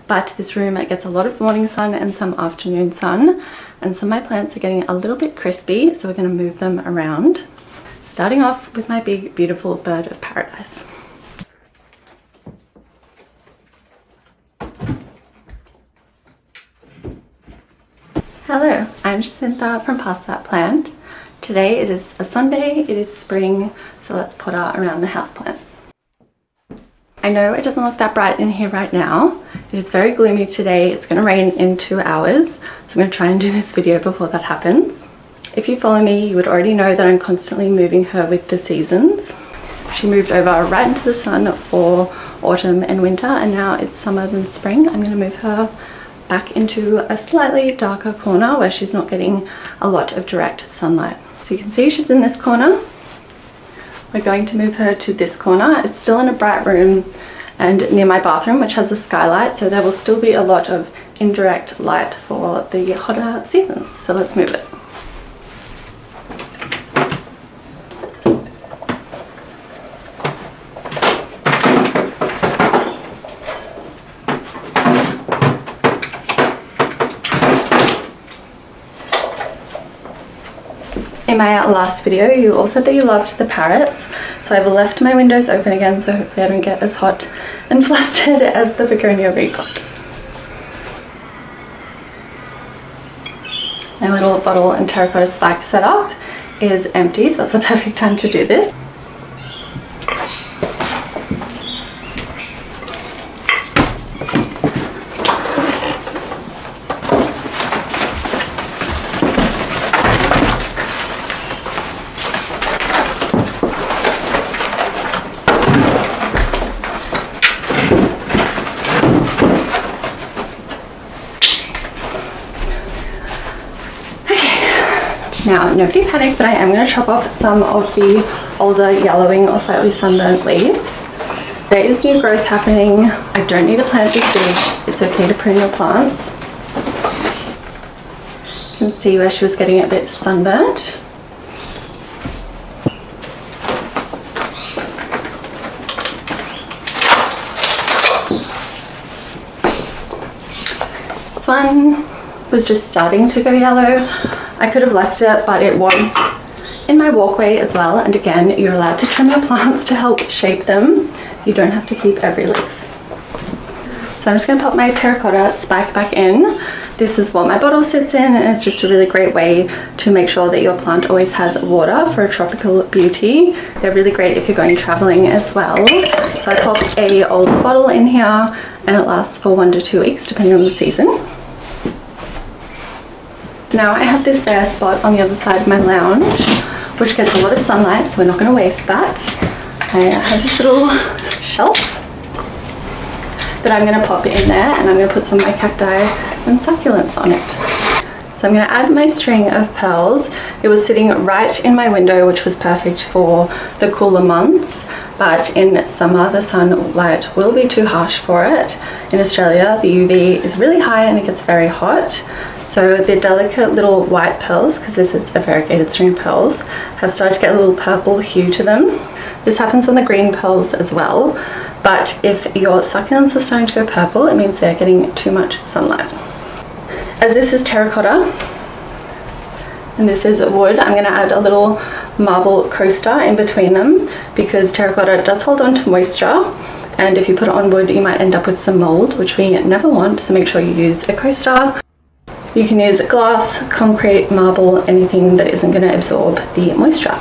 but this room gets a lot of morning sun and some afternoon sun, and some of my plants are getting a little bit crispy, so we're going to move them around. Starting off with my big beautiful bird of paradise. Hello, I'm Jacinta from Past That Plant. Today it is a Sunday, it is spring, so let's potter around the houseplants. I know it doesn't look that bright in here right now. It is very gloomy today. It's going to rain in 2 hours, so I'm going to try and do this video before that happens. If you follow me, you would already know that I'm constantly moving her with the seasons. She moved over right into the sun for autumn and winter, and now it's summer then spring. I'm going to move her back into a slightly darker corner where she's not getting a lot of direct sunlight. So you can see she's in this corner. We're going to move her to this corner. It's still in a bright room and near my bathroom, which has a skylight, so there will still be a lot of indirect light for the hotter seasons. So let's move it. In my last video, you all said that you loved the parrots, so I've left my windows open again so hopefully I don't get as hot and flustered as the begonia weed got. My little bottle and terracotta spike setup is empty, so that's the perfect time to do this. Now, nobody panic, but I am going to chop off some of the older yellowing or slightly sunburnt leaves. There is new growth happening. I don't need a plant this big. It's okay to prune your plants. You can see where she was getting a bit sunburnt. This one was just starting to go yellow. I could have left it, but it was in my walkway as well, and again, you're allowed to trim your plants to help shape them. You don't have to keep every leaf. So I'm just going to pop my terracotta spike back in. This is what my bottle sits in, and it's just a really great way to make sure that your plant always has water for a tropical beauty. They're really great if you're going traveling as well. So I popped a old bottle in here, and it lasts for 1 to 2 weeks depending on the season. Now I have this bare spot on the other side of my lounge, which gets a lot of sunlight, so we're not going to waste that. I have this little shelf that I'm going to pop in there, and I'm going to put some of my cacti and succulents on it. So I'm going to add my string of pearls. It was sitting right in my window, which was perfect for the cooler months, but in summer the sunlight will be too harsh for it. In Australia the UV is really high and it gets very hot. So the delicate little white pearls, because this is a variegated string of pearls, have started to get a little purple hue to them. This happens on the green pearls as well, but if your succulents are starting to go purple, it means they're getting too much sunlight. As this is terracotta and this is wood, I'm going to add a little marble coaster in between them, because terracotta does hold on to moisture, and if you put it on wood you might end up with some mold, which we never want, so make sure you use a coaster. You can use glass, concrete, marble, anything that isn't going to absorb the moisture.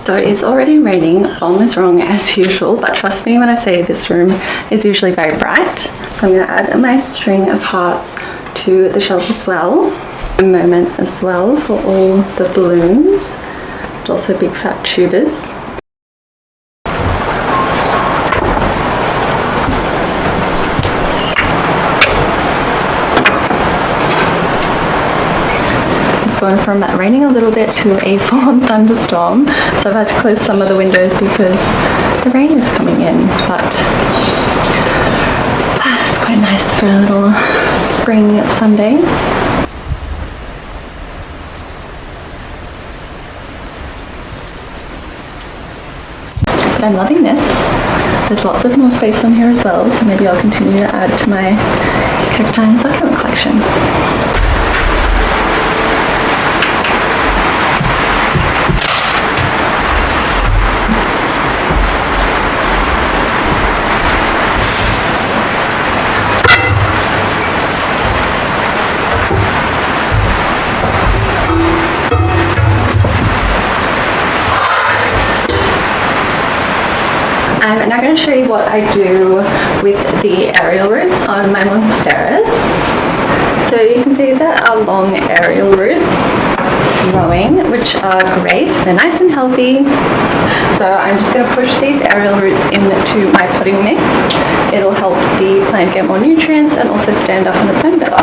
So it is already raining, almost wrong as usual, but trust me when I say this room is usually very bright. So I'm going to add my string of hearts to the shelf as well. A moment as well for all the blooms, but also big fat tubers. Gone from raining a little bit to a full-on thunderstorm, so I've had to close some of the windows because the rain is coming in, but it's quite nice for a little spring Sunday. but I'm loving this. There's lots of more space on here as well, so maybe I'll continue to add to my cacti and succulent collection. I'm now going to show you what I do with the aerial roots on my monsteras. So you can see there are long aerial roots growing, which are great. They're nice and healthy. So I'm just going to push these aerial roots into my potting mix. It'll help the plant get more nutrients and also stand up on its own better.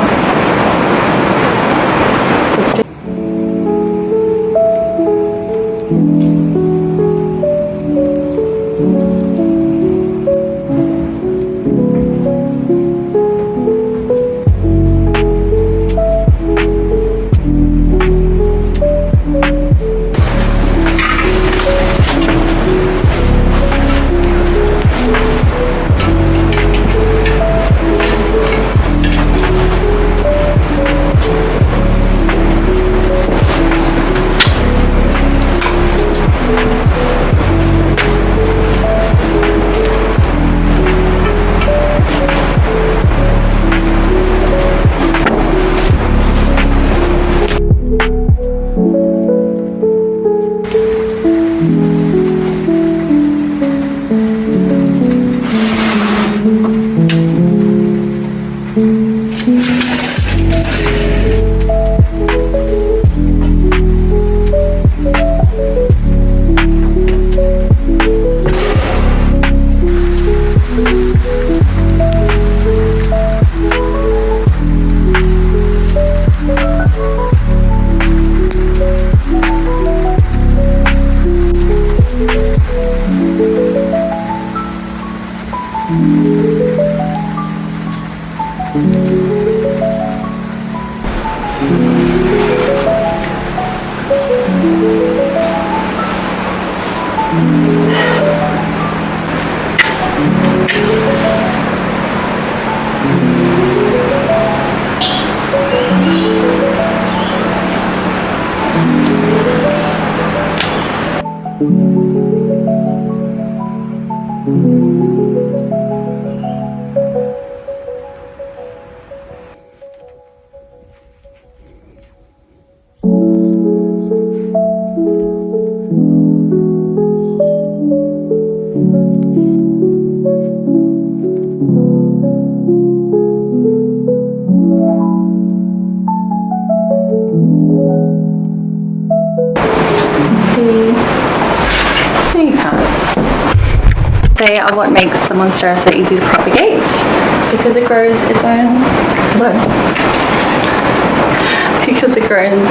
They are what makes the monstera so easy to propagate, because it grows its own, because it grows